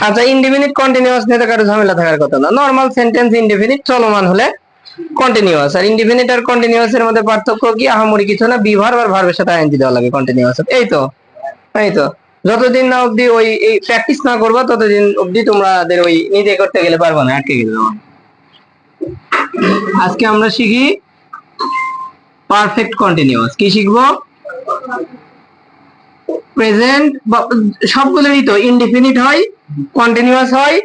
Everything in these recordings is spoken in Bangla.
আচ্ছা, ইনডিফিনিট কন্টিনিউয়াস নিয়ে তো কারো ঝামেলা থাকার কথা না। নরমাল সেন্টেন্স ইনডিফিনিট চলমান হলে কন্টিনিউয়াস, আর ইনডিফিনিট আর কন্টিনিউয়াস এর মধ্যে পার্থক্য কি? আহামরি কিছু না, বি ভার্ব আর ভার্বের সাথে আইএনজি দেওয়া লাগে কন্টিনিউয়াস। এই তো, এই তো, যতদিন না অবধি ওই প্র্যাকটিস না করবা ততদিন অবধি তোমাদের ওই নিজে করতে গেলে পারবো না, আটকে গেলে। আজকে আমরা শিখি পারফেক্ট কন্টিনিউয়াস। কি শিখবো? প্রেজেন্ট সবগুলোরই তো ইনডিফিনিট হয়, কন্টিনিউয়াস হয়,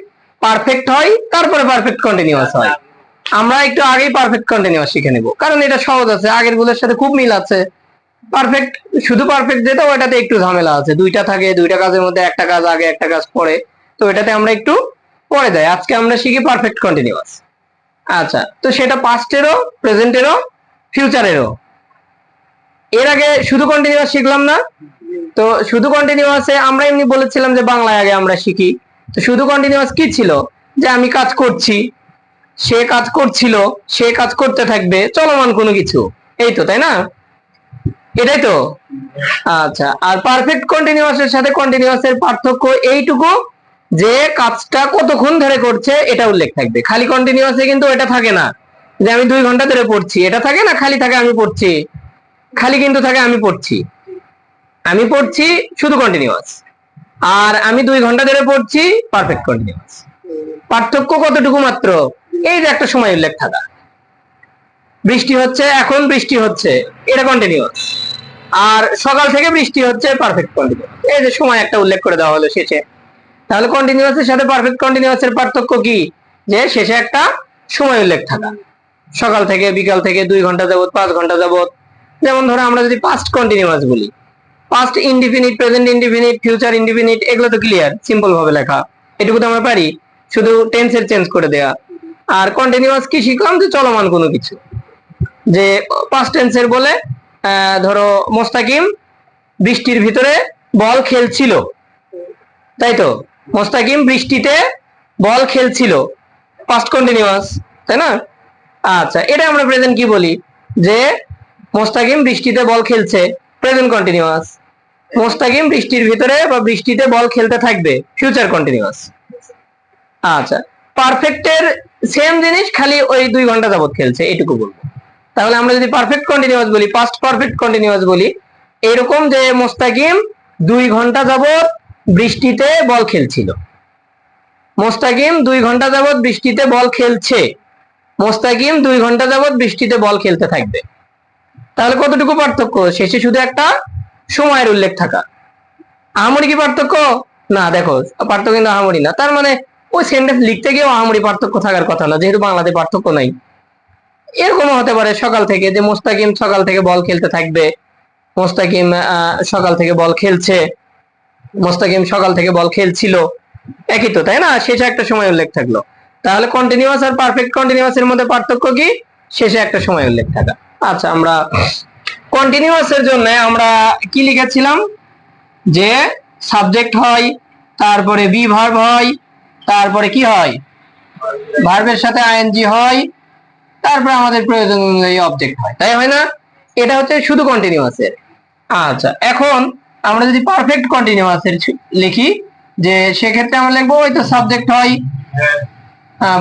পারফেক্ট হয়, তারপরে পারফেক্ট কন্টিনিউয়াস হয়। আমরা একটু আগেই পারফেক্ট কন্টিনিউয়াস শিখে নেব, কারণ এটা সহজ আছে, আগের গুলোর সাথে খুব মিল আছে। পারফেক্ট, শুধু পারফেক্ট যেটা ওটাতে একটু ঝামেলা আছে, দুইটা থাকে, দুইটা কাজের মধ্যে একটা কাজ আগে একটা কাজ পরে, তো এটাতে আমরা একটু পরে দেয়। আজকে আমরা শিখি পারফেক্ট কন্টিনিউয়াস। আচ্ছা, তো সেটা পাস্টেরও, প্রেজেন্টেরও, ফিউচারেরও। এর আগে শুধু কন্টিনিউয়াস শিখলাম না? তো শুধু কন্টিনিউয়াসে আমরা এমনি বলেছিলাম যে বাংলায় আগে আমরা শিখি। তো শুধু কন্টিনিউয়াস কি ছিল? যে আমি কাজ করছি, সে কাজ করছিল, সে কাজ করতে থাকবে, চলমান কোনো কিছু, এই তো, তাই না? এটাই তো। আচ্ছা, আর পারফেক্ট কন্টিনিউয়াসের সাথে কন্টিনিউয়াসের পার্থক্য এইটুকু যে কাজটা কতক্ষণ ধরে করছে এটা উল্লেখ থাকবে। খালি কন্টিনিউয়াসে কিন্তু এটা থাকে না যে আমি 2 ঘন্টা ধরে পড়ছি, এটা থাকে না। খালি থাকে আমি পড়ছি, খালি কিন্তু থাকে আমি পড়ছি, আমি পড়ছি, শুধু কন্টিনিউয়াস। আর আমি 2 ঘন্টা ধরে পড়ছি, পারফেক্ট কন্টিনিউয়াস। পার্থক্য কতটুকু মাত্র, এই যে একটা সময় উল্লেখ থাকা। বৃষ্টি হচ্ছে, এখন বৃষ্টি হচ্ছে, এটা কন্টিনিউয়াস। আর সকাল থেকে বৃষ্টি হচ্ছে, পারফেক্ট কন্টিনিউয়াস। এই যে সময় একটা উল্লেখ করে দেওয়া হলো শেষে। তাহলে কন্টিনিউয়াসের সাথে পারফেক্ট কন্টিনিউয়াসের পার্থক্য কি? যে শেষে একটা সময় উল্লেখ থাকা। সকাল থেকে, বিকাল থেকে, 2 ঘন্টা যাবত, 5 ঘন্টা যাবত। যেমন ধরো আমরা যদি পাস্ট কন্টিনিউয়াস বলি, past indefinite, present indefinite, future indefinite, এগুলো তো ক্লিয়ার, সিম্পল ভাবে লেখা, এটুকু তো আমরা পারি, শুধু টেন্সের চেঞ্জ করে দেয়া। আর কন্টিনিউয়াস কি শিখলাম? যে চলমান কোনো কিছু। যে পাস্ট টেন্সের বলে ধরো মোস্তাকিম বৃষ্টির ভিতরে বল খেলছিল, তাই তো? মোস্তাকিম বৃষ্টিতে বল খেলছিল, পাস্ট কন্টিনিউয়াস, তাই না? আচ্ছা, এটা আমরা প্রেজেন্ট কি বলি? যে মোস্তাকিম বৃষ্টিতে বল খেলছে, প্রেজেন্ট কন্টিনিউয়াস। মোস্তাকিম বৃষ্টির ভিতরে বা বৃষ্টিতে বল খেলতে থাকবে, ফিউচার কন্টিনিউয়াস। আচ্ছা, পারফেক্টের সেম জিনিস, খালি ওই 2 ঘন্টা যাবত খেলছে, এটুকু বলবো। তাহলে আমরা যদি পারফেক্ট কন্টিনিউয়াস বলি, পাস্ট পারফেক্ট কন্টিনিউয়াস বলি, এরকম যে মোস্তাকিম 2 ঘন্টা যাবত বৃষ্টিতে বল খেলছিল, মোস্তাকিম 2 ঘন্টা যাবত বৃষ্টিতে বল খেলছে, মোস্তাকিম 2 ঘন্টা যাবত বৃষ্টিতে বল খেলতে থাকবে। তাহলে কতটুকু পার্থক্য? শেষে শুধু একটা সময়ের উল্লেখ থাকা। আহামরি কি পার্থক্য? না, দেখো, পার্থক্য কিন্তু আহামরি না। তার মানে ওই সেন্টেন্স লিখতে গিয়েও আহামরি পার্থক্য থাকার কথা না, যেহেতু বাংলাতে পার্থক্য নাই। এরকমও হতে পারে সকাল থেকে, যে মোস্তাকিম সকাল থেকে বল খেলতে থাকবে, মোস্তাকিম সকাল থেকে বল খেলছে, মোস্তাকিম সকাল থেকে বল খেলছিল, একই তো, তাই না? শেষে একটা সময় উল্লেখ থাকলো। তাহলে কন্টিনিউয়াস আর পারফেক্ট কন্টিনিউয়াস এর মধ্যে পার্থক্য কি? শেষে একটা সময় উল্লেখ থাকা। আচ্ছা, আমরা কন্টিনিউয়াস এর জন্য আমরা কি লিখেছিলাম? যে সাবজেক্ট হয়, তারপরে বি ভার্ব হয়, তারপরে কি হয়? ভার্বের সাথে আইএনজি হয়, তারপরে আমাদের প্রয়োজন অনুযায়ী অবজেক্ট হয়, তাই হয় না? এটা হচ্ছে শুধু কন্টিনিউয়াস এর। আচ্ছা, এখন আমরা যদি পারফেক্ট কন্টিনিউয়াস এর লিখি, যে সেক্ষেত্রে আমরা লিখবো ওই তো সাবজেক্ট হয়,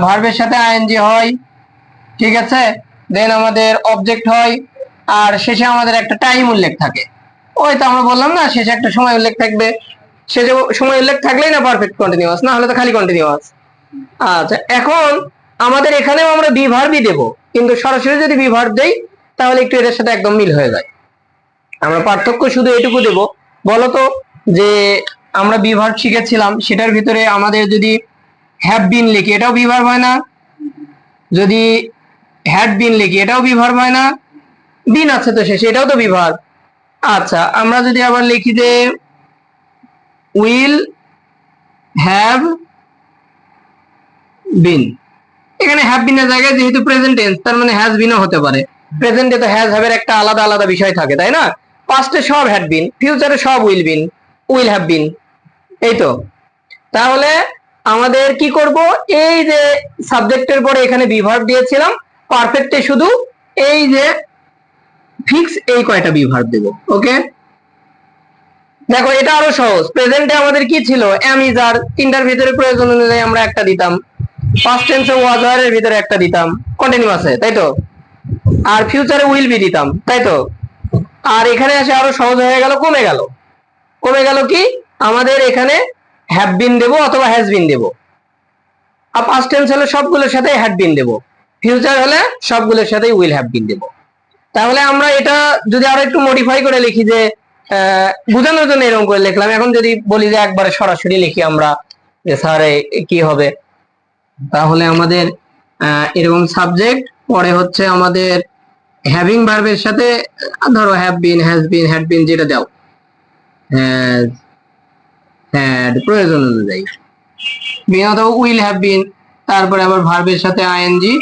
ভার্বের সাথে আইএনজি হয়, ঠিক আছে, দেন আমাদের অবজেক্ট হয়, আর শেষে আমাদের একটা টাইম উল্লেখ থাকে। ওই তো আমরা বললাম না, শেষে একটা সময় উল্লেখ থাকবে। শেষে সময় উল্লেখ থাকলেই না পারফেক্ট কন্টিনিউয়াস, না হলে তো খালি কন্টিনিউয়াস। আচ্ছা, এখন আমাদের এখানেও আমরা বি ভার্বই দেব, কিন্তু সরাসরি যদি বি ভার্ব দেই তাহলে একটু এর সাথে একদম মিল হয়ে যায়। আমরা পার্থক্য শুধু এটুকু দেব। বলতো যে আমরা বি ভার্ব শিখেছিলাম, সেটার ভিতরে আমাদের যদি হ্যাভ বিন লিখি, এটাও বি ভার্ব হয় না? যদি হ্যাড বিন লিখি, এটাও বি ভার্ব হয় না? বিন আছে তো শেষে, এটাও তো বি ভার্ব। আচ্ছা, আমরা যদি আবার লিখি যে উইল হ্যাভ বিন, এখানে হ্যাভ বিনের জায়গায় যেহেতু প্রেজেন্ট টেন্স, তার মানে হ্যাজ বিনও হতে পারে। প্রেজেন্টে তো হ্যাজ হ্যাভ এর একটা আলাদা আলাদা বিষয় থাকে, তাই না? পাস্টে সব হ্যাড বিন, ফিউচারে সব will been, will have been, এই তো। তাহলে আমাদের কি করব? এই যে সাবজেক্টের পরে এখানে বি ভার্ব দিয়েছিলাম, পারফেক্টে শুধু এই যে ফিক্স এই কয়টা বি ভার্ব দেব। ওকে, দেখো এটা আরো সহজ। প্রেজেন্টে আমাদের কি ছিল, এম ইজ আর, তিনটার ভিতরে প্রয়োজন অনুযায়ী আমরা একটা দিতাম। পাস্ট টেন্সে ওয়াজ আর এর ভিতরে একটা দিতাম, কন্টিনিউয়াসে, তাই তো। আর ফিউচারে উইল বি দিতাম, তাই তো। আর এখানে এসে আরো সহজ হয়ে গেল, কমে গেল। কমে গেল কি, আমাদের এখানে হ্যাভ বিন দেবো অথবা হ্যাজ বিন দেবো। আর পাস্ট টেন্স হলে সবগুলোর সাথে হ্যাড বিন দেবো, ফিউচার হলে সবগুলোর সাথে উইল হ্যাভ বিন দেবো। তাহলে আমরা এটা যদি আরো একটু মডিফাই করে লিখি, যে বোঝানোর জন্য এরকম করে লিখলাম। এখন যদি বলি যে একবারে সরাসরি লিখি আমরা, যে স্যার কি হবে, তাহলে আমাদের এরকম সাবজেক্ট, পরে হচ্ছে আমাদের হ্যাভিং ভার্বের সাথে ধরো have been, has been, had been, যেটা দাও, হ্যাজ, হ্যাড, প্রয়োজন অনুযায়ী বিন অথবা উইল হ্যাভ বিন, তারপরে আবার ভার্বের সাথে আইএনজি,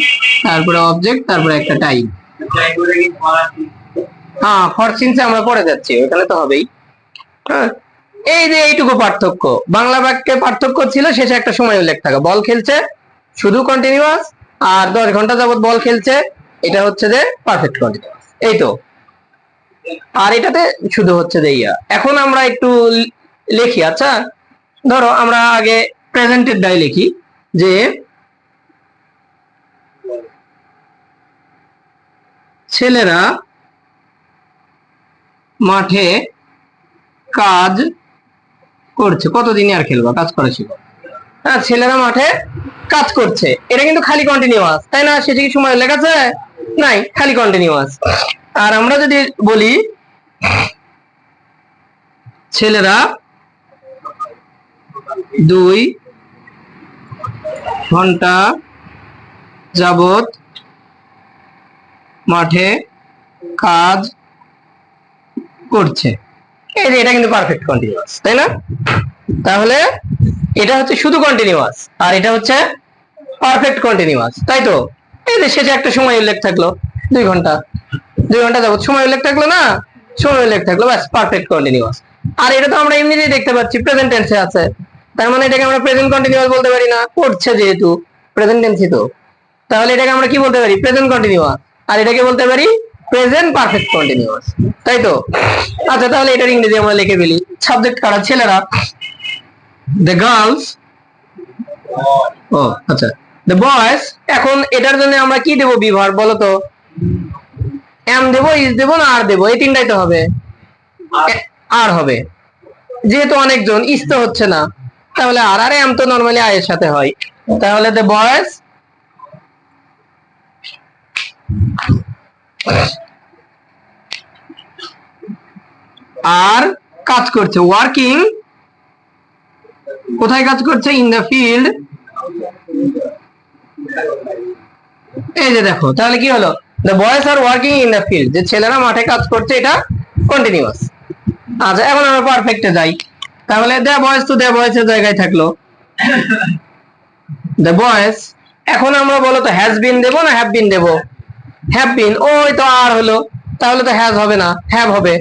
তারপরে অবজেক্ট, তারপরে একটা টাইম। হ্যাঁ, ফর সিন্সে আমরা পড়ে যাচ্ছি, ওখানে তো হবেই। হ্যাঁ, এই যে এইটুকু পার্থক্য, বাংলা বাক্যে পার্থক্য ছিল শেষে একটা সময় উল্লেখ থাকা। বল খেলছে শুধু কন্টিনিউয়াস, আর 10 ঘন্টা যাবত বল খেলছে, এটা হচ্ছে যে পারফেক্ট কন্টিনিউয়াস, এই তো। আর এটাতে শুধু হচ্ছে যে ইয়া। এখন আমরা একটু লিখি, আচ্ছা ধরো আমরা আগে প্রেজেন্টের ডাই লিখি, যে ছেলেরা মাঠে কাজ করছে। কতদিন আর খেলবা, কাজ করা শিখো। হ্যাঁ, ছেলেরা মাঠে কাজ করছে, এটা কিন্তু খালি কন্টিনিউয়াস, তাই না? সেটা কি সময় লেখা আছে? নাই, খালি কন্টিনিউয়াস। আর আমরা যদি বলি ছেলেরা 2 ঘন্টা যাবত মাঠে কাজ করছে, এই যে এটা কিন্তু পারফেক্ট কন্টিনিউয়াস, তাই না? তাহলে এটা হচ্ছে শুধু কন্টিনিউয়াস, আর এটা হচ্ছে পারফেক্ট কন্টিনিউয়াস, তাই তো। এই যে শেষে একটা সময় উল্লেখ থাকলো, 2 ঘন্টা, 2 ঘন্টা যাবত সময় উল্লেখ থাকলো না, সময় উল্লেখ থাকলো, ব্যাস পারফেক্ট কন্টিনিউয়াস। আর এটা তো আমরা এমনিতেই দেখতে পাচ্ছি প্রেজেন্ট টেন্সে আছে, তার মানে এটাকে আমরা প্রেজেন্ট কন্টিনিউয়াস বলতে পারি না, করছে যেহেতু প্রেজেন্ট টেন্সই তো। তাহলে এটাকে আমরা কি বলতে পারি, প্রেজেন্ট কন্টিনিউয়াস। আর এটাকে বলতে পারি প্রেজেন্ট পারফেক্ট কন্টিনিউয়াস, তাই তো। আচ্ছা, তাহলে এটার ইংরেজি আমরা লিখে ফেলি। সাবজেক্ট কারা, ছেলেরা, দ্য গার্লস, ও আচ্ছা, দ্য বয়েজ। এখন এটার জন্য আমরা কি দেবো, বিভার বলো তো। এম দেবো, ইজ দেবো, না আর দেবো, এই তিনটাই তো হবে। আর হবে, যেহেতু অনেকজন, ইজ তো হচ্ছে না, তাহলে আর, আর এম তো নরমালি আই এর সাথে হয়। তাহলে দ্য বয়েজ আর কাজ করছে, ওয়ার্কিং, কোথায় কাজ করছে, ইন দ্য ফিল্ড। এই যে দেখো, তাহলে কি হলো, the boys are working in the field, যে ছেলেরা মাঠে কাজ করছে, এটা কন্টিনিউয়াস। আচ্ছা, এখন আমরা পারফেক্টে যাই। তাহলে দ্য বয়েজ তো দ্য বয়েজ এর জায়গায় থাকলো, দ্য বয়েজ। এখন আমরা বলো তো হ্যাজ বিন দেবো না হ্যাভ বিন দেবো? হ্যাভ বিন, ওই তো আর হলো, তাহলে তো হ্যাজ হবে না, হ্যাভ হবে।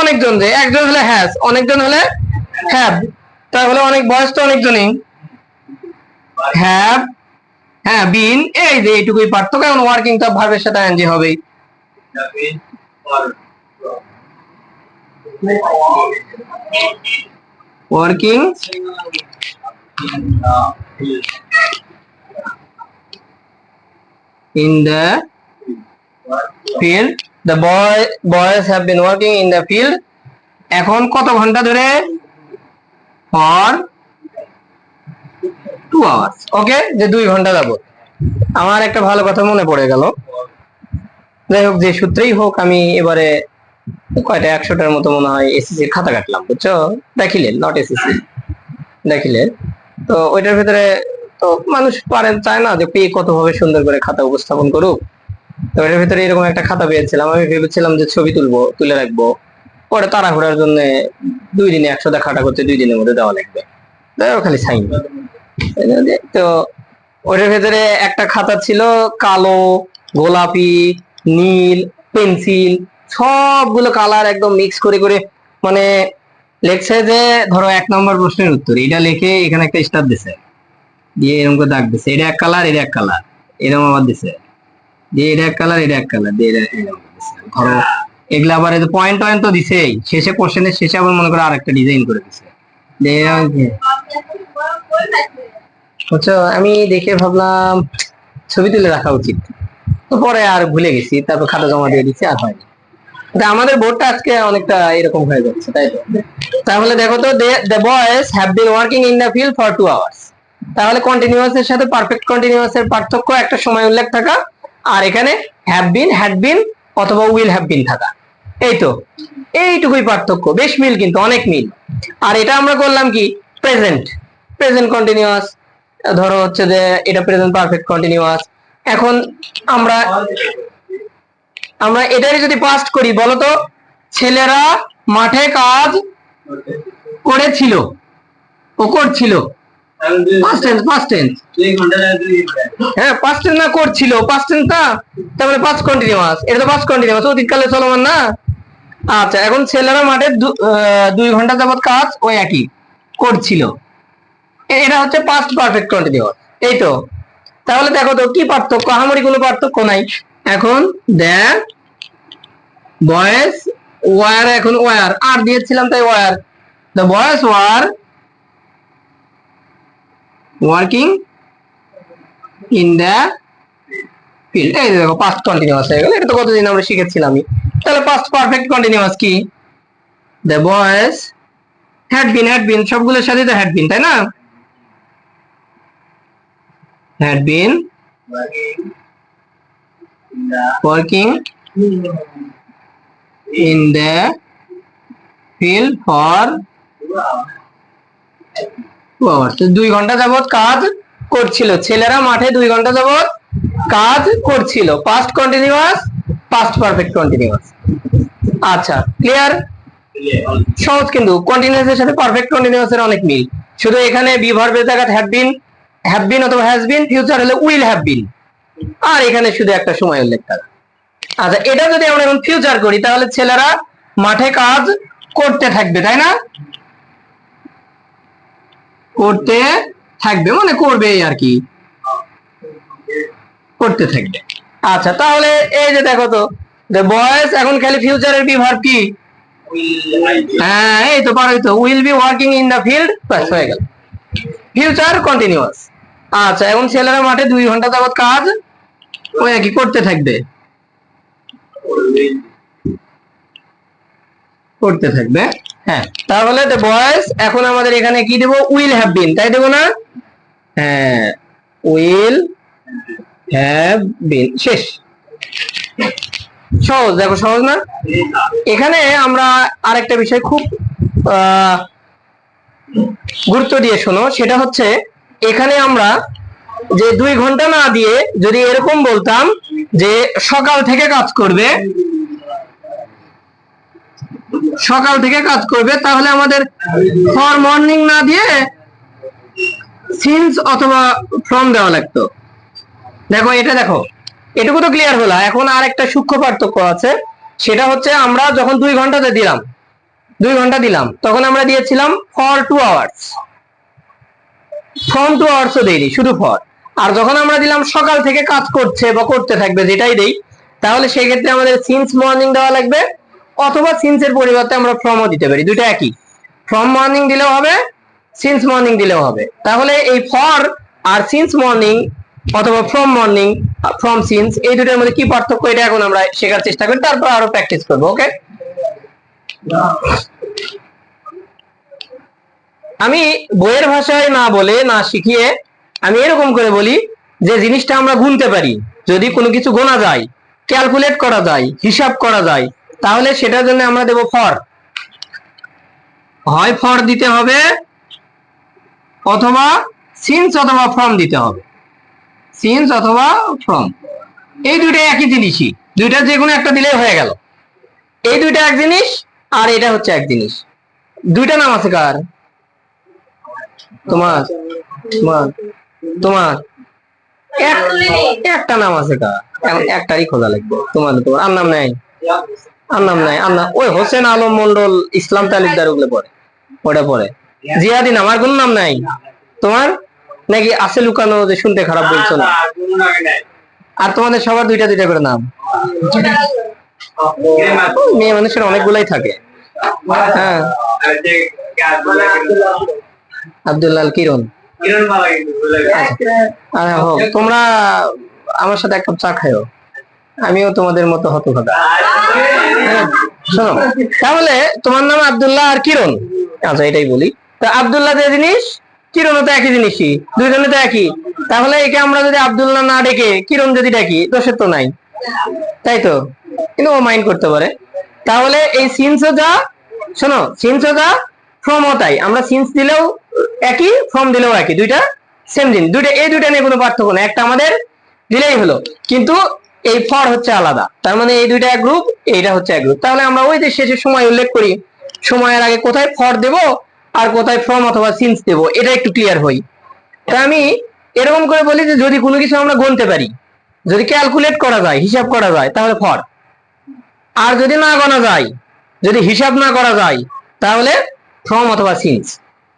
অনেকজন, যে একজন হলে হ্যাজ, অনেকজন হলে হ্যাভ, তাহলে অনেক বয়স তো অনেকজনই, হ্যাভ, হ্যাঁ বিন, এই যে এইটুকুই পার্থক্য। এখন ওয়ার্কিং তো ভার্বের সাথে আইএনজি হবেই। Working in the field, the boys have been working in the field। এখন কত ঘন্টা ধরে, for 2 hours, ওকে, যে 2 ঘন্টা যাবত। আমার একটা ভালো কথা মনে পড়ে গেল, যাই হোক, যে সূত্রেই হোক, আমি এবারে কয়টা 100টার মতো মনে হয় এসএসসির খাতা কাটলাম, বুঝছো, দেখিলেন, নট এসএসসি, দেখিলেন। তো ওইটার ভিতরে তো মানুষ পারেন, চায় না যে পেয়ে কত ভাবে সুন্দর করে খাতা উপস্থাপন করুক। তো এটার ভিতরে এরকম একটা খাতা পেয়েছিলাম, আমি ভেবেছিলাম যে ছবি তুলে রাখবো, পরে তাড়াহুড়ার জন্য 2 দিনে 100টা খাতা করতে 2 দিনের মধ্যে দেওয়া লাগবে, খালি সাইন। তো ওটার ভেতরে একটা খাতা ছিল কালো, গোলাপি, নীল, পেন্সিল, সবগুলো কালার একদম মিক্স করে করে, মানে লেখছে যে ধরো 1 নম্বর প্রশ্নের উত্তর, এটা লিখে এখানে একটা স্টার দিছে, দিয়ে এরকম করে দাগ দিছে, এটা এক কালার, এটা এক কালার, এরকম আবার দিছে, দিয়ে এটা এক কালার, এটা এক কালার, দিয়ে এরকম দিছে। ধরো এগুলা আবার এই পয়েন্ট পয়েন্ট তো দিছেই, শেষে কোশ্চেনের শেষে আবার মনে করে আরেকটা ডিজাইন করে দিছে। বুঝছো, আমি দেখে ভাবলাম ছবি তুলে রাখা উচিত, তো পরে আর ভুলে গেছি, তারপর খাতা জমা দিয়ে দিচ্ছি, আর হয়নি। আমাদের বোর্ডটা আজকে অনেকটা এরকম হয়ে যাচ্ছে, তাই তো? তাহলে দেখো তো, the boys have been working in the field for 2 hours। তাহলে কন্টিনিউয়াস এর সাথে পারফেক্ট কন্টিনিউয়াস এর পার্থক্য একটা সময় উল্লেখ থাকা, আর এখানে হ্যাভ বিন, হ্যাড বিন অথবা উইল হ্যাভ বিন থাকা। এই তো, এইটুকুই পার্থক্য, বেশ মিল, কিন্তু অনেক মিল। আর এটা আমরা করলাম কি, প্রেজেন্ট, প্রেজেন্ট কন্টিনিউয়াস। ধরো হচ্ছে যে এটা প্রেজেন্ট পারফেক্ট কন্টিনিউয়াস। এখন আমরা এটারই যদি পাস্ট করি, বলতো ছেলেরা মাঠে কাজ করেছিল, ও করছিল, পাস্ট টেন্স, পাস্ট টেন্স। হ্যাঁ, পাস্ট টেন্স না, করছিল, পাস্ট টেন্স না, তারপরে পাস্ট কন্টিনিউয়াস, এটা তো পাস্ট কন্টিনিউয়াস, অতীতকালে চলমান না। আচ্ছা, এখন ছেলেরা মাঠে 2 ঘন্টা যাবত কাজ ওই একই করছিল, এটা হচ্ছে পাস্ট পারফেক্ট কন্টিনিউয়াস। এই তো, তাহলে দেখো তো কি পার্থক্য, আহামরি কোনো পার্থক্য নাই। এখন দ্য বয়েজ ওয়ার, এখন ওয়ার আর দিয়েছিলাম তাই were, the boys were working in the field. এই দেখো পাস্ট কন্টিনিউয়াস হয়ে গেল, এটা তো কতদিন আমরা শিখেছিলামই। তাহলে পাস্ট পারফেক্ট কন্টিনিউয়াস কি, the boys had been, had been সবগুলোর সাথে তো হ্যাড বিন, তাই না? had been working in the field for 2 hours। 2 ঘন্টা যাবত কাজ করছিল, ছেলেরা মাঠে 2 ঘন্টা যাবত কাজ করছিল, past continuous, past perfect continuous. আচ্ছা, ক্লিয়ার? সহজ, কিন্তু কন্টিনিউয়াস এর সাথে পারফেক্ট কন্টিনিউয়াস এর অনেক মিল, শুধু এখানে বি ভার্বের জায়গায় হ্যাভ বিন অথবা হ্যাজ বিন, ফিউচার হলে উইল হ্যাভ বিন, আর এখানে শুধু একটা সময় উল্লেখ করা। আচ্ছা, এটা যদি আমরা এখন ফিউচার করি, তাহলে ছেলেরা মাঠে কাজ করতে থাকবে, তাই না? করতে থাকবে মানে করবে আর কি, করতে থাকবে। আচ্ছা, তাহলে এই যে দেখো তো, দ্য বয়েজ এখন খালি ফিউচারের বি ভার্ব কি, হ্যাঁ এই তো পারোই তো, will be working in the field, বাস হয়ে গেল, ফিউচার কন্টিনিউয়াস। আচ্ছা, এখন ছেলেরা মাঠে 2 ঘন্টা যাবত কাজ ওই একই করতে থাকবে, করতে থাকবে। হ্যাঁ, তাহলে দ্য বয়েজ এখন আমাদের এখানে কি দেব, উইল হ্যাভ বিন, তাই দেবো না? হ্যাঁ, উইল হ্যাভ বিন, শেষ। সহজ, দেখো সহজ না? এখানে আমরা আরেকটা বিষয় খুব গুরুত্ব দিয়ে শোনো, সেটা হচ্ছে এখানে আমরা যে 2 ঘন্টা না দিয়ে যদি এরকম বলতাম যে সকাল থেকে কাজ করবে, সকাল থেকে কাজ করবে, তাহলে আমাদের ফর মর্নিং না দিয়ে সিন্স অথবা ফ্রম দেওয়া লাগতো। দেখো এটা, দেখো এটুকু তো ক্লিয়ার হলো। এখন আর একটা সূক্ষ্ম পার্থক্য আছে, সেটা হচ্ছে আমরা যখন 2 ঘন্টাতে দিলাম, 2 ঘন্টা দিলাম, তখন আমরা দিয়েছিলাম ফর 2 আওয়ার্স, ফ্রম 2 আওয়ার্সও দেইনি, শুধু ফর। আর যখন আমরা দিলাম সকাল থেকে কাজ করছে বা করতে থাকবে, যেটাই দেই, তাহলে সেই ক্ষেত্রে আমাদের সিন্স মর্নিং দেওয়া লাগবে, অথবা সিন্স এর পরিবর্তে আমরা ফ্রমও দিতে পারি, দুটো একই, ফ্রম মর্নিং দিলেও হবে, সিন্স মর্নিং দিলেও হবে। তাহলে এই ফর আর সিন্স মর্নিং অথবা ফ্রম মর্নিং, ফ্রম সিন্স, এই দুটোর মধ্যে কি পার্থক্য, এটা এখন আমরা শেখার চেষ্টা করি, তারপর আরো প্র্যাকটিস করবো। ওকে, আমি বইয়ের ভাষায় না বলে, না শিখিয়ে, আমি এরকম করে বলি যে জিনিসটা আমরা গুনতে পারি, যদি কোনো কিছু গোনা যায়, ক্যালকুলেট করা যায়, হিসাব করা যায়, তাহলে সেটার জন্য আমরা দেব ফর। হয় ফর দিতে হবে, অথবা সিন্স অথবা ফ্রম দিতে হবে, সিন্স অথবা ফ্রম, এই দুইটা একই জিনিসই, দুইটা যে কোনো একটা দিলেই হয়ে গেল। এই দুইটা এক জিনিস, আর এটা হচ্ছে এক জিনিস। দুইটা নাম আছে কার, তোমার, তোমার, তোমার একটা নাম আছে কার, একটারই খোঁজা লাগবে। তোমার, তোমার আর নাম নাই, আর নাম নাই, আর নাম ওই হোসেন আলম মন্ডল, ইসলাম তালুকদার, ওগুলো পড়ে, ওটা পড়ে। জিয়াদিন, আমার কোন নাম নাই, তোমার নাকি আছে লুকানো, যে শুনতে খারাপ বলছো না? আর তোমাদের সবার দুইটা দুইটা করে নাম, মেয়ে মানুষের অনেকগুলাই থাকে। হ্যাঁ, আব্দুল্লাহ কিরণ। আচ্ছা, হোক, তোমরা আমার সাথে এক কাপ চা খাও, আমিও তোমাদের মতো হতভাগা। শোনো, তাহলে তোমার নাম আব্দুল্লাহ আর কিরণ। আচ্ছা, এটাই বলি। তা আব্দুল্লাহ যে জিনিস, কিরণও তো একই জিনিসই, দুইজনে তো একই। তাহলে একে আমরা যদি আব্দুল্লাহ না ডেকে কিরণ যদি ডাকি, দোষের তো নাই, তাই তো? কিন্তু ও মাইন্ড করতে পারে। তাহলে এই সিন্সও যা, শোনো, সিন্সও যা, ফ্রমও তাই। আমরা সিন্স দিলেও একই, ফ্রম দিলেও একই, দুইটা সেম জিনিস। এই দুইটা নিয়ে কোনো পার্থক্য না, একটা আমাদের দিলেই হলো। কিন্তু এই ফর হচ্ছে আলাদা, তার মানে এই দুইটা এক গ্রুপ, এইটা হচ্ছে এক গ্রুপ। তাহলে আমরা ওই যে শেষে সময় উল্লেখ করি, সময়ের আগে কোথায় ফর দেব আর কোথায় ফ্রম অথবা সিন্স দেব, এটা একটু ক্লিয়ার হই। তা আমি এরকম করে বলি যে যদি কোনো কিছু আমরা গুনতে পারি, যদি ক্যালকুলেট করা যায়, হিসাব করা যায়, তাহলে ফর। আর যদি না গোনা যায়, যদি হিসাব না করা যায়, তাহলে ফ্রম অথবা সিন্স।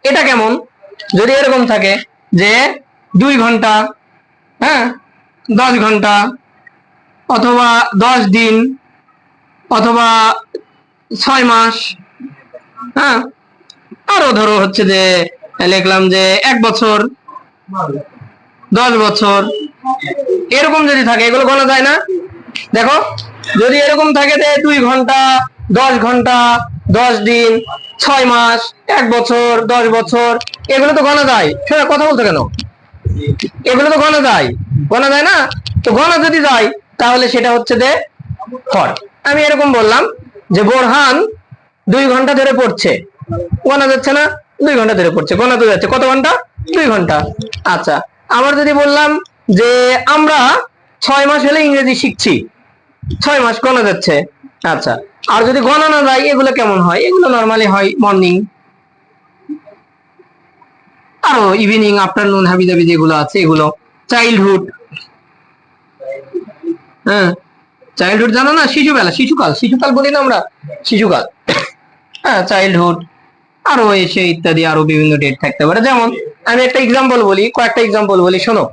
এটা কেমন? যদি এরকম থাকে যে 2 ঘন্টা, হ্যাঁ, 10 ঘন্টা, অথবা 10 দিন, অথবা 6 মাস, হ্যাঁ, আরো ধরো হচ্ছে যে লিখলাম যে 1 বছর, 10 বছর, এরকম যদি থাকে, এগুলো গোনা যায় না? দেখো, যদি এরকম থাকে যে 2 ঘন্টা, 10 ঘন্টা, 10 দিন, 6 মাস, 1 বছর, 10 বছর, এগুলো তো গোনা যায়। সেটা কথা বলতে কেন? এগুলো তো গোনা যায়, গোনা যায় না? তো গোনা যদি যায়, তাহলে সেটা হচ্ছে যে ফর। আমি এরকম বললাম যে বোরহান 2 ঘন্টা ধরে পড়ছে, গোনা যাচ্ছে না? 2 ঘন্টা ধরে পড়ছে, গোনা তো যাচ্ছে। কত ঘন্টা? 2 ঘন্টা। আচ্ছা, আবার যদি বললাম যে আমরা 6 মাস হলে ইংরেজি শিখছি, 6 মাস, গোনা যাচ্ছে। আচ্ছা, আর যদি গোনা না যায়, এগুলো কেমন হয়? এগুলো নরমালি হয় মর্নিং, আরো ইভিনিং, আফটারনুন, হাবিজাবি যেগুলো আছে এগুলো। চাইল্ডহুড, হ্যাঁ, চাইল্ডহুড জানো না? শিশুবেলা, শিশুকাল, শিশুকাল বলি না আমরা, শিশুকাল। হ্যাঁ, চাইল্ডহুড, আরো এসে ইত্যাদি, আরো বিভিন্ন ডেট থাকতে পারে। যেমন আমি একটা এক্সাম্পল বলি, কয়েকটা এক্সাম্পল বলি, শোনো।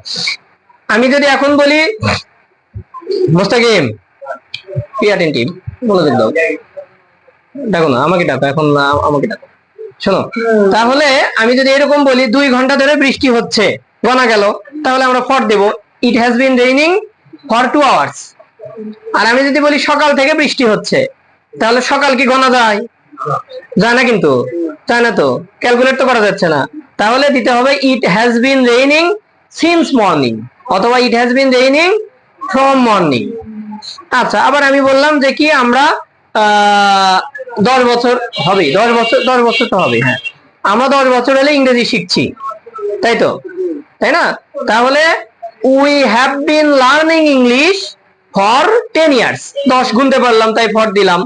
আমি যদি এখন বলি মোস্তাকিম, পি অ্যাটেন্টিভ, বলে দাও, ডাকো না, আমাকে ডাকো এখন, না আমাকে ডাকো। শোনো, তাহলে আমি যদি এরকম বলি 2 ঘন্টা ধরে বৃষ্টি হচ্ছে, গোনা গেল, তাহলে আমরা ফর দেব, it has been raining for 2 hours. আর আমি যদি বলি সকাল থেকে বৃষ্টি হচ্ছে, তাহলে সকাল কি গোনা যায়? যায় না, কিন্তু যায় না তো, ক্যালকুলেট তো করা যাচ্ছে না। তাহলে দিতে হবে it has been raining since morning, অথবা it has been raining from morning. আচ্ছা, আবার আমি বললাম যে কি আমরা 10 বছর হবে, 10 বছর তো হবে, হ্যাঁ, আমরা 10 বছর হলে ইংরেজি শিখছি, তাই তো? তাই না? তাহলে we have been learning English for 10 years, 10 গুনতে পারলাম তাই ফর দিলাম।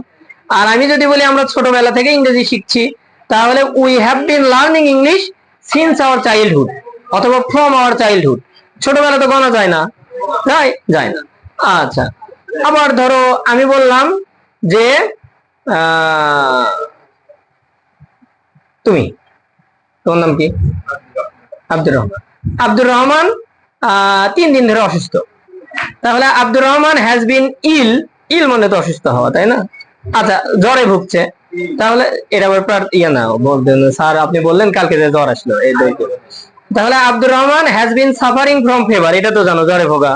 আর আমি যদি বলি আমরা ছোটবেলা থেকে ইংরেজি শিখছি, তাহলে we have been learning English since hour childhood, অথবা ফ্রম আওয়ার চাইল্ডহুড। ছোটবেলা তো গোনা যায় না, যায় না। আচ্ছা, আবার ধরো আমি বললাম যে তুমি, তোমার নাম কি? আব্দুর রহমান। আব্দুর রহমান 3 দিন ধরে অসুস্থ। তাহলে আব্দুর রহমান হ্যাজ বিন ইল, ইল মানে তো অসুস্থ হওয়া, তাই না? আচ্ছা, জ্বরে ভুগছে, তাহলে এটা ব্যাপার ইয়া না, বলতেন স্যার আপনি বললেন কালকে যে জ্বর আসলো, এই তাহলে Abdur Rahman has been suffering from fever, এটা তো জানো, জ্বরে ভোগা।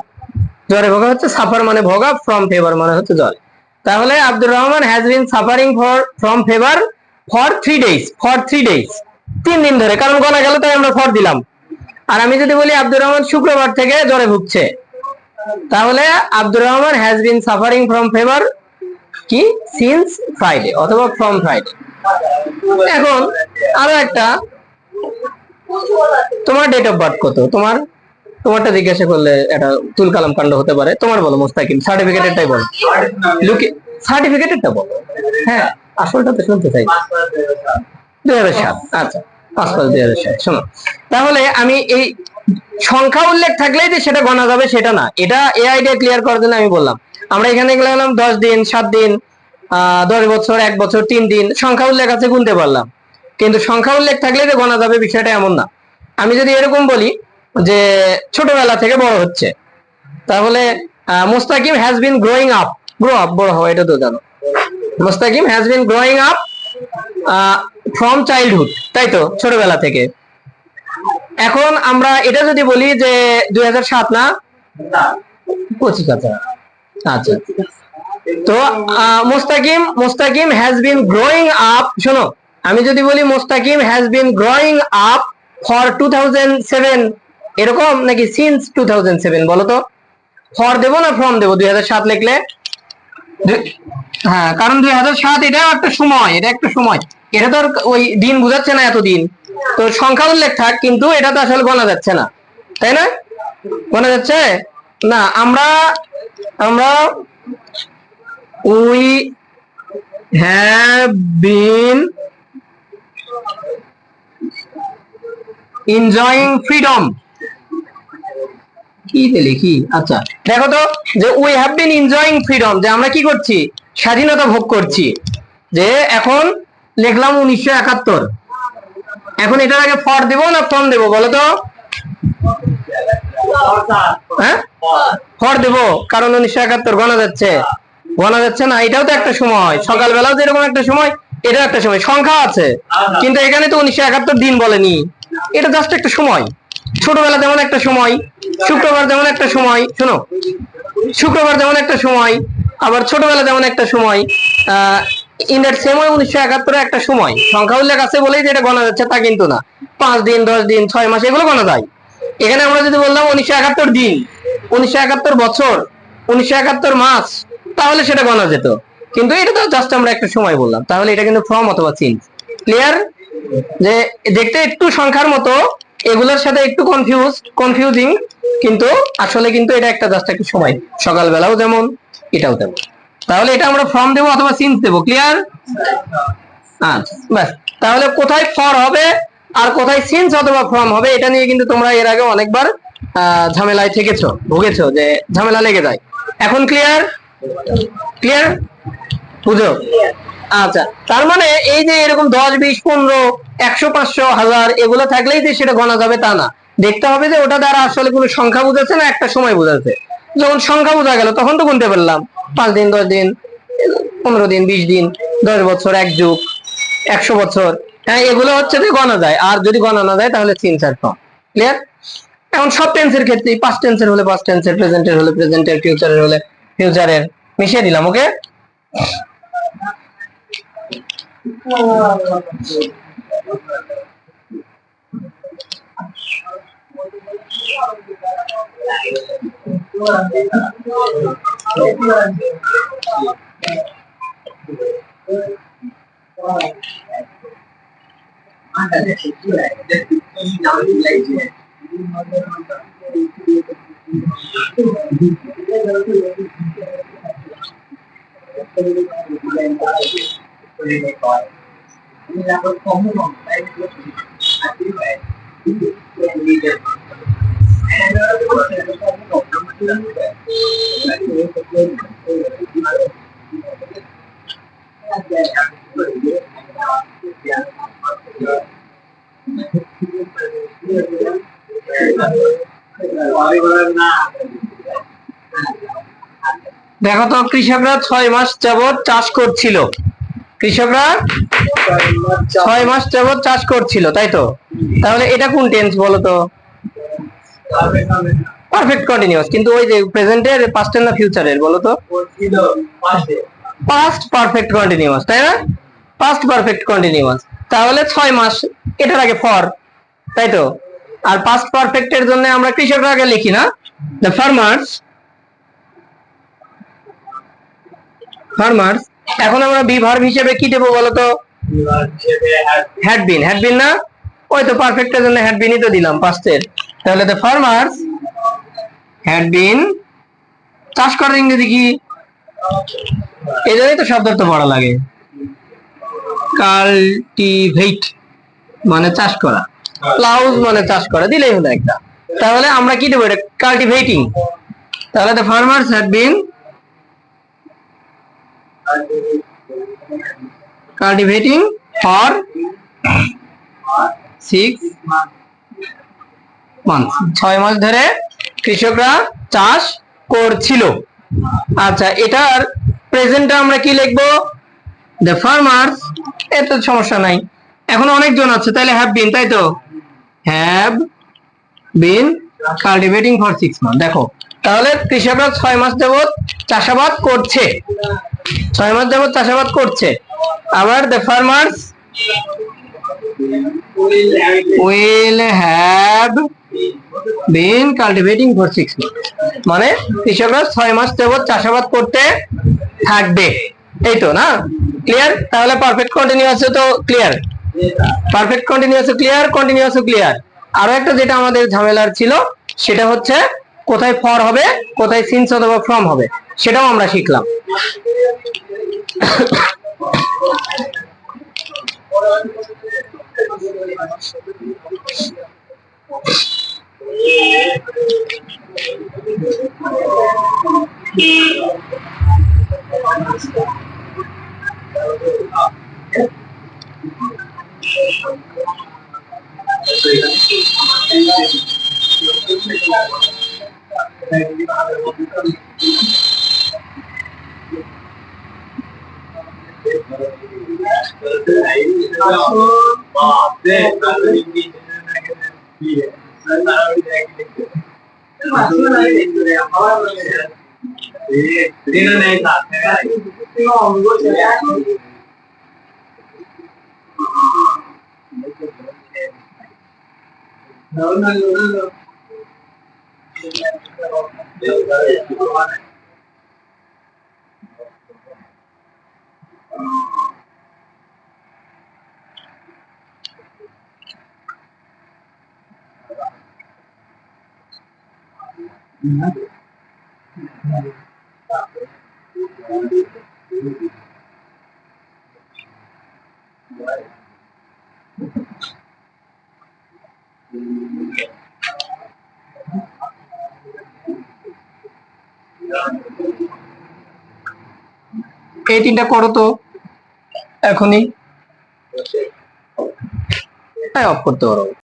জ্বরে ভোগা হচ্ছে সাফার মানে ভোগা, ফ্রম ফিভার মানে হচ্ছে জ্বর। তাহলে Abdur Rahman has been suffering from fever for 3 days, for 3 days, 3 দিন ধরে, কারণ গোনা গেল তাই আমরা ফর দিলাম। আর আমি যদি বলি আব্দুর রহমান শুক্রবার থেকে জ্বরে ভুগছে, তাহলে Abdur Rahman has been suffering from fever কি সিন্স ফ্রাইডে, অথবা ফ্রম ফ্রাইডে। এখন আরো একটা, তোমার ডেট অফ বার্থ কত? তোমারটা জিজ্ঞাসা করলে এটা তুল কালাম কাণ্ড হতে পারে। তোমার বলো মুস্তাকিম, সার্টিফিকেটেরটাই বলো, লুকে সার্টিফিকেটেরটা বলো। হ্যাঁ, আসলটা তো শুনতে চাই। 2007। আচ্ছা, 5/5/2007। শোনো, তাহলে আমি এই সংখ্যা উল্লেখ থাকলেই যে সেটা গণা যাবে সেটা না, এটা এই আইডিয়া ক্লিয়ার করার জন্য আমি বললাম। আমরা এখানে গেলাম 10 দিন, 7 দিন, 10 বছর, 1 বছর, 3 দিন, সংখ্যা উল্লেখ আছে, গুনতে পারলাম। কিন্তু সংখ্যা উল্লেখ থাকলে যে গণা যাবে বিষয়টা এমন না। আমি যদি এরকম বলি যে ছোটবেলা থেকে বড় হচ্ছে, তাহলে Mustakim has been growing up, grow up, বড় হওয়া, এটা তো জানো। Mustakim has been growing up from childhood, তাই তো, ছোটবেলা থেকে। এখন আমরা এটা যদি বলি যে 2007 না, 25। আচ্ছা, তো Mustakim has been growing up, শোনো, আমি যদি বলি Mustakim has been growing up for 2007, এরকম নাকি সিন্স 2007, বলো তো। ফর দেবো না ফ্রম দেবো 2007 লিখলে? হ্যাঁ, কারণ 2007 এটাও একটা সময়, এটা একটা সময়, এটা তো ওই দিন বোঝাচ্ছে না এতদিন, তো সংখ্যা উল্লেখ থাক, কিন্তু এটা তো আসলে গোনা যাচ্ছে না, তাই না? গোনা যাচ্ছে না। আমরা আমরা we have been enjoying freedom, কি লিখি? আচ্ছা, দেখো তো, যে we have been enjoying freedom, যে আমরা কি করছি, স্বাধীনতা ভোগ করছি। যে এখন লিখলাম 1971, এখন এটার আগে ফর দেব না ফ্রম দেব, বলো তো? হ্যাঁ, ফর দেব, কারণ 1971 গোনা যাচ্ছে, গোনা যাচ্ছে না, এটাও তো একটা সময়, সকালবেলাও যেরকম একটা সময়, এটা একটা সময়, সংখ্যা আছে, কিন্তু এখানে তো 1971 দিন বলেনি, এটা জাস্ট একটা সময়। ছোটবেলা যেমন একটা সময়, শুক্রবার যেমন একটা সময়, শোনো, শুক্রবার যেমন একটা সময়, আবার ছোটবেলা যেমন একটা সময়, ইন দ্যাট সেম ওয়ে 1971 একটা সময়, সংখ্যা উল্লেখ আছে বলেই যে এটা গণা যাচ্ছে তা কিন্তু না। 5 দিন, 10 দিন, 6 মাস, এগুলো গণা যায়। এখানে আমরা যদি বললাম 1971 দিন, 1971 বছর, 1971 মাস, তাহলে সেটা গণা যেত, কিন্তু এটা তো জাস্ট আমরা একটা সময় বললাম, তাহলে এটা কিন্তু ফ্রম অথবা সিন্স। ক্লিয়ার? যে দেখতে একটু সংখ্যার মতো, এগুলোর সাথে একটু কনফিউজিং, কিন্তু আসলে কিন্তু এটা একটা জাস্ট একটা সময়, সকালবেলাও যেমন, এটাও তেমন। তাহলে এটা আমরা ফ্রম দেবো অথবা সিন্স দেবো। ক্লিয়ার? আচ্ছা, ব্যাস। তাহলে কোথায় ফর হবে আর কোথায় সিন্স অথবা ফ্রম হবে, এটা নিয়ে কিন্তু তোমরা এর আগে অনেকবার ঝামেলায় থেকেছো, ভুগেছো, যে ঝামেলা লেগে যায়। এখন ক্লিয়ার? ক্লিয়ার? বুঝো? আচ্ছা, তার মানে এই যে এরকম 10, 20, 15, 100, 500, 1000 এগুলো থাকলেই যে সেটা গণা যাবে তা না। দেখতে হবে যে ওটা দ্বারা আসলে কোনো সংখ্যা বোঝাচ্ছে না একটা সময় বোঝাচ্ছে। যখন সংখ্যা বোঝা গেল তখন তো গুনতে পারলাম, 5 দিন, 10 দিন, 15 দিন, 20 দিন, 10 বছর, 1 যুগ, 100 বছর, হ্যাঁ, এগুলো হচ্ছে যে গণা যায়। আর যদি গণা না যায় তাহলে সিন্স আর ফ্রম। ক্লিয়ার? এখন সব টেন্সের ক্ষেত্রে, পাস্ট টেন্সের হলে পাস্ট টেন্সের, প্রেজেন্টের হলে প্রেজেন্টের, ফিউচারের হলে ফিউচারের, মিশিয়ে দিলাম। ওকে, দেখো তো, কৃষকরা 6 মাস যাবত চাষ করছিল, কৃষকরা 6 মাস যাবত চাষ করছিল, তাই তো? তাহলে এটা কোন টেন্স বলো তো? পারফেক্ট কন্টিনিউয়াস, কিন্তু ওই যে প্রেজেন্টের, পাস্টের না ফিউচারের, বলো তো? পাস্ট পারফেক্ট কন্টিনিউয়াস, তাই না? পাস্ট পারফেক্ট কন্টিনিউয়াস, তাহলে 6 মাস, এটার আগে ফর, তাই তো? আর পাস্ট পারফেক্টের জন্য আমরা কৃষকরা আগে লিখি না, দ্য ফার্মার্স, ফার্মার্স। এখন আমরা বি ভার্ব হিসেবে কি দেবো বলো তো? হ্যাড বিন, হ্যাড বিন না, ওই তো পারফেক্টের জন্য হ্যাড বিনই তো দিলাম পাস্টের। তাহলে দ্য ফার্মার্স হ্যাড বিন, চাষ করার ইংরেজি কি? এই জন্যই তো শব্দ তো বড় লাগে, কাল্টিভেট মানে চাষ করা, প্লাউজ মানে চাষ করা, দিলেই হলো একটা। তাহলে আমরা কি দেবো, এটা কাল্টিভেটিং। তাহলে the farmers had been cultivating for 6 months, 6 মাস ধরে কৃষকরা চাষ করছিল। আচ্ছা, এটার প্রেজেন্টটা আমরা কি লিখবো? দ্য ফার্মার্স, এত সমস্যা নাই। এখন অনেকজন আছে, তাহলে হ্যাভ বিন, তাই তো, have been cultivating for 6 month. দেখো তাহলে কৃষকরা 6 মাস যাবত চাষাবাদ করছে, 6 মাস যাবত চাষাবাদ করছে। আবার the farmers will have bin cultivating for 6 month, মানে কৃষকরা 6 মাস যাবত চাষাবাদ করতে থাকবে, এই তো না? ক্লিয়ার? তাহলে পারফেক্ট কন্টিনিউয়াস তো clear, perfect continuous clear, continuous clear. আরো একটা যেটা আমাদের ঝামেলার ছিল সেটা হচ্ছে কোথায় ফর হবে, কোথায় সিন্স অথবা ফ্রম হবে, সেটাও আমরা শিখলাম। এই তিনটা করো তো এখনই, অফ করতে পারো।